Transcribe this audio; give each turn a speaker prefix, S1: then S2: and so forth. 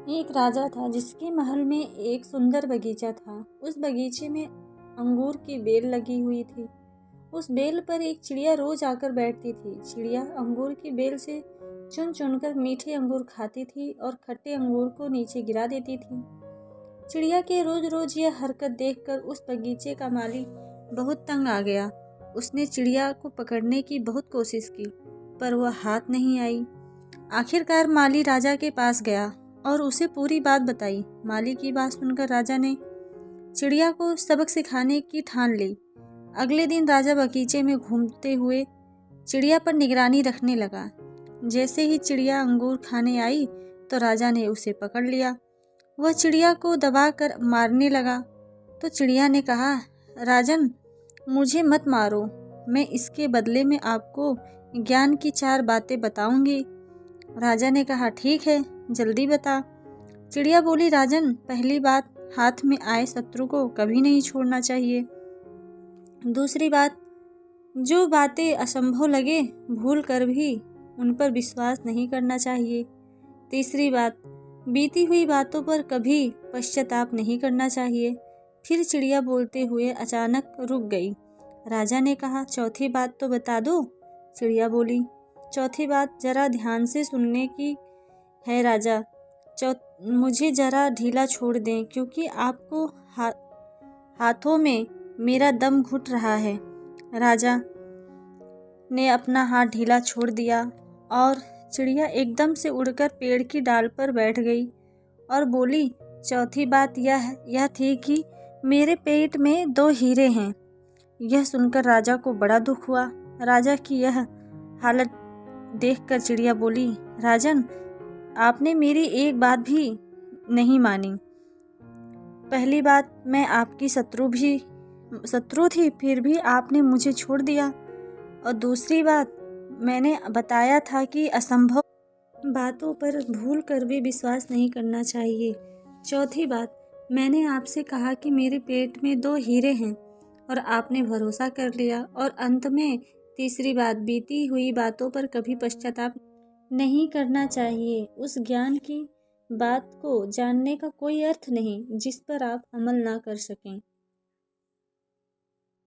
S1: एक राजा था जिसके महल में एक सुंदर बगीचा था। उस बगीचे में अंगूर की बेल लगी हुई थी। उस बेल पर एक चिड़िया रोज आकर बैठती थी। चिड़िया अंगूर की बेल से चुन चुनकर मीठे अंगूर खाती थी और खट्टे अंगूर को नीचे गिरा देती थी। चिड़िया के रोज रोज यह हरकत देखकर उस बगीचे का माली बहुत तंग आ गया। उसने चिड़िया को पकड़ने की बहुत कोशिश की, पर वह हाथ नहीं आई। आखिरकार माली राजा के पास गया और उसे पूरी बात बताई। माली की बात सुनकर राजा ने चिड़िया को सबक सिखाने की ठान ली। अगले दिन राजा बगीचे में घूमते हुए चिड़िया पर निगरानी रखने लगा। जैसे ही चिड़िया अंगूर खाने आई तो राजा ने उसे पकड़ लिया। वह चिड़िया को दबाकर मारने लगा तो चिड़िया ने कहा, राजन, मुझे मत मारो, मैं इसके बदले में आपको ज्ञान की 4 बातें बताऊंगी। राजा ने कहा, ठीक है, जल्दी बता। चिड़िया बोली, राजन, पहली बात, हाथ में आए शत्रु को कभी नहीं छोड़ना चाहिए। दूसरी बात, जो बातें असंभव लगे भूल कर भी उन पर विश्वास नहीं करना चाहिए। तीसरी बात, बीती हुई बातों पर कभी पश्चाताप नहीं करना चाहिए। फिर चिड़िया बोलते हुए अचानक रुक गई। राजा ने कहा, चौथी बात तो बता दो। चिड़िया बोली, चौथी बात जरा ध्यान से सुनने की है राजा। मुझे जरा ढीला छोड़ दें, क्योंकि आपको हाथों में मेरा दम घुट रहा है। राजा ने अपना हाथ ढीला छोड़ दिया और चिड़िया एकदम से उड़कर पेड़ की डाल पर बैठ गई और बोली, चौथी बात यह थी कि मेरे पेट में 2 हीरे हैं। यह सुनकर राजा को बड़ा दुख हुआ। राजा की यह हालत देखकर चिड़िया बोली, राजन, आपने मेरी एक बात भी नहीं मानी। पहली बात, मैं आपकी शत्रु थी, फिर भी आपने मुझे छोड़ दिया। और दूसरी बात, मैंने बताया था कि असंभव बातों पर भूल कर भी विश्वास नहीं करना चाहिए। चौथी बात, मैंने आपसे कहा कि मेरे पेट में 2 हीरे हैं और आपने भरोसा कर लिया। और अंत में तीसरी बात, बीती हुई बातों पर कभी पश्चाताप नहीं करना चाहिए। उस ज्ञान की बात को जानने का कोई अर्थ नहीं जिस पर आप अमल ना कर सकें।